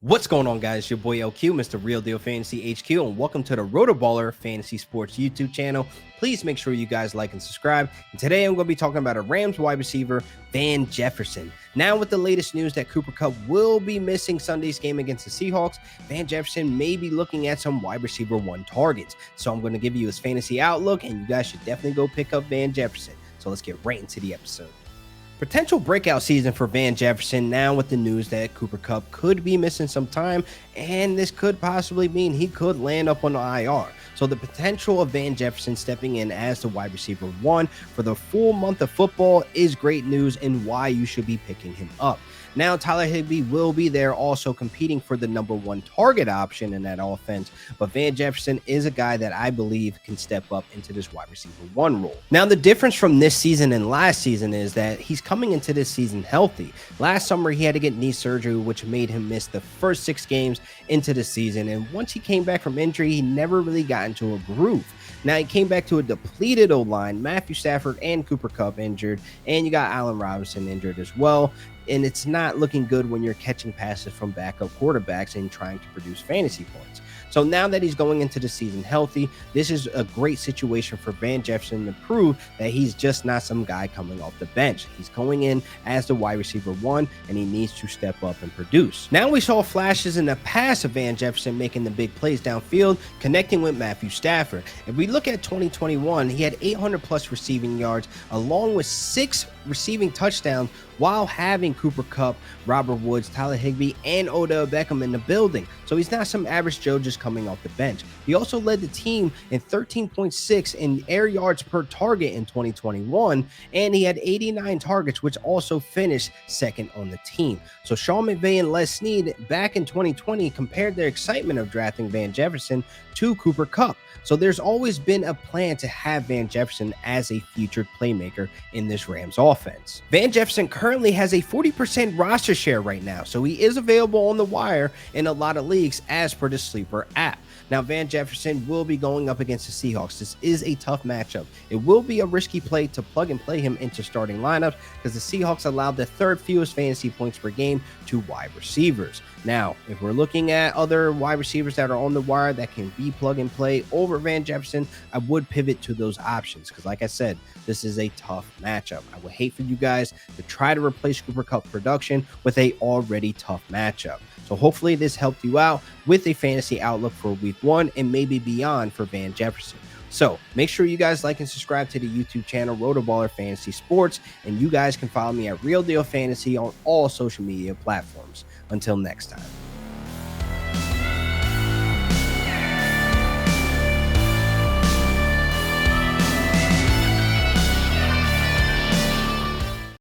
What's going on, guys? Your boy LQ, Mr. Real Deal Fantasy HQ, and welcome to the RotoBaller Fantasy Sports YouTube channel. Please make sure you guys like and subscribe. And today I'm going to be talking about a Rams wide receiver, Van Jefferson. Now, with the latest news that Cooper Kupp will be missing Sunday's game against the Seahawks, Van Jefferson may be looking at some wide receiver one targets. So I'm going to give you his fantasy outlook, and you guys should definitely go pick up Van Jefferson. So let's get right into the episode. Potential breakout season for Van Jefferson now with the news that Cooper Kupp could be missing some time, and this could possibly mean he could land up on the IR. So the potential of Van Jefferson stepping in as the wide receiver one for the full month of football is great news and why you should be picking him up. Now, Tyler Higbee will be there also competing for the number one target option in that offense, but Van Jefferson is a guy that I believe can step up into this wide receiver one role. Now, the difference from this season and last season is that he's coming into this season healthy. Last summer, he had to get knee surgery, which made him miss the first 6 games into the season, and once he came back from injury, he never really got into a groove. Now, he came back to a depleted O-line, Matthew Stafford and Cooper Kupp injured, and you got Allen Robinson injured as well. And it's not looking good when you're catching passes from backup quarterbacks and trying to produce fantasy points. So now that he's going into the season healthy, this is a great situation for Van Jefferson to prove that he's just not some guy coming off the bench. He's going in as the wide receiver one, and he needs to step up and produce. Now we saw flashes in the past of Van Jefferson making the big plays downfield, connecting with Matthew Stafford. If we look at 2021, he had 800 plus receiving yards, along with 6 receiving touchdowns, while having Cooper Kupp, Robert Woods, Tyler Higbee, and Odell Beckham in the building. So he's not some average Joe just coming off the bench. He also led the team in 13.6 in air yards per target in 2021, and he had 89 targets, which also finished second on the team. So Sean McVay and Les Snead back in 2020 compared their excitement of drafting Van Jefferson to Cooper Kupp. So there's always been a plan to have Van Jefferson as a featured playmaker in this Rams offense. Van Jefferson currently has a 40% roster share right now, so he is available on the wire in a lot of leagues as per the Sleeper app. Now, Van Jefferson will be going up against the Seahawks. This is a tough matchup. It will be a risky play to plug and play him into starting lineups because the Seahawks allowed the 3rd fewest fantasy points per game to wide receivers. Now, if we're looking at other wide receivers that are on the wire that can be plug and play over Van Jefferson, I would pivot to those options because, like I said, this is a tough matchup. I would hate for you guys to try to replace Cooper Kupp production with a already tough matchup. So hopefully this helped you out with a fantasy outlook for week 1 and maybe beyond for Van Jefferson. So make sure you guys like and subscribe to the YouTube channel RotoBaller Fantasy Sports, and you guys can follow me at Real Deal Fantasy on all social media platforms. Until next time.